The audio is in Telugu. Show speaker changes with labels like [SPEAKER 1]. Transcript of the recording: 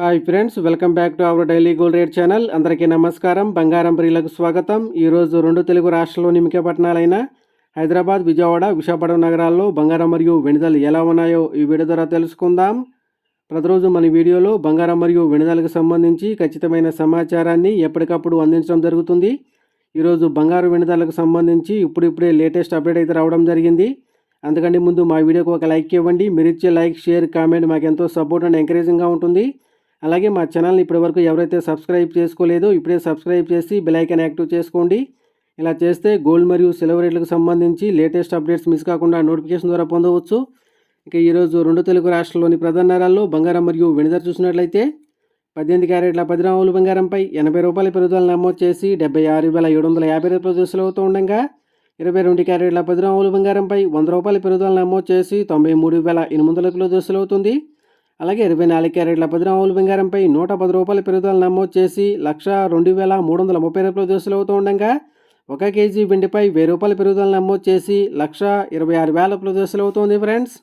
[SPEAKER 1] Hi friends, welcome back to our daily gold rate channel. అందరికీ నమస్కారం. బంగారం ప్రియులకు స్వాగతం. ఈరోజు రెండు తెలుగు రాష్ట్రాల్లోని ముఖ్య పట్టణాలైన హైదరాబాద్, విజయవాడ, విశాఖపట్నం నగరాల్లో బంగారం మరియు వెండి ధరలు ఎలా ఉన్నాయో ఈ వీడియో ద్వారా తెలుసుకుందాం. ప్రతిరోజు మన వీడియోలో బంగారం మరియు వెండి ధరలకు సంబంధించి ఖచ్చితమైన సమాచారాన్ని ఎప్పటికప్పుడు అందించడం జరుగుతుంది. ఈరోజు బంగారు వెండి ధరలకు సంబంధించి ఇప్పుడిప్పుడే లేటెస్ట్ అప్డేట్ అయితే రావడం జరిగింది. అందుకంటే ముందు మా వీడియోకి ఒక లైక్ ఇవ్వండి. మీరు ఇచ్చే లైక్, షేర్, కామెంట్ మాకు ఎంతో సపోర్ట్ అండ్ ఎంకరేజింగ్గా ఉంటుంది. అలాగే మా ఛానల్ని ఇప్పటివరకు ఎవరైతే సబ్స్క్రైబ్ చేసుకోలేదో ఇప్పుడే సబ్స్క్రైబ్ చేసి బెల్ ఐకాన్ యాక్టివ్ చేసుకోండి. ఇలా చేస్తే గోల్డ్ మరియు సిల్వర్ రేట్లకు సంబంధించి లేటెస్ట్ అప్డేట్స్ మిస్ కాకుండా నోటిఫికేషన్ ద్వారా పొందవచ్చు. ఇక ఈరోజు రెండు తెలుగు రాష్ట్రాల్లోని ప్రధాన నగరాల్లో బంగారం మరియు వెండి ధర చూసినట్లయితే 18 క్యారెట్ల 10 గ్రాముల బంగారంపై 80 రూపాయల పెరుగుదల నమోదు చేసి 76,750 రూపాయలు వసూలు అవుతూ ఉండగా 22 క్యారెట్ల 10 గ్రాముల బంగారంపై 100 రూపాయల పెరుగుదల నమోదు చేసి 93,800 రూపాయలు వసూలు అవుతుంది. అలాగే 24 క్యారెట్ల 10 గ్రాముల బంగారంపై 110 రూపాయల పెరుగుదల నమోదు చేసి 1,02,330 రూపాయలు వసూలు అవుతూ ఉండగా 1 కేజీ వెండిపై 1000 రూపాయల పెరుగుదల నమోదు చేసి 1,26,000 రూపాయలు వసూలు అవుతుంది ఫ్రెండ్స్.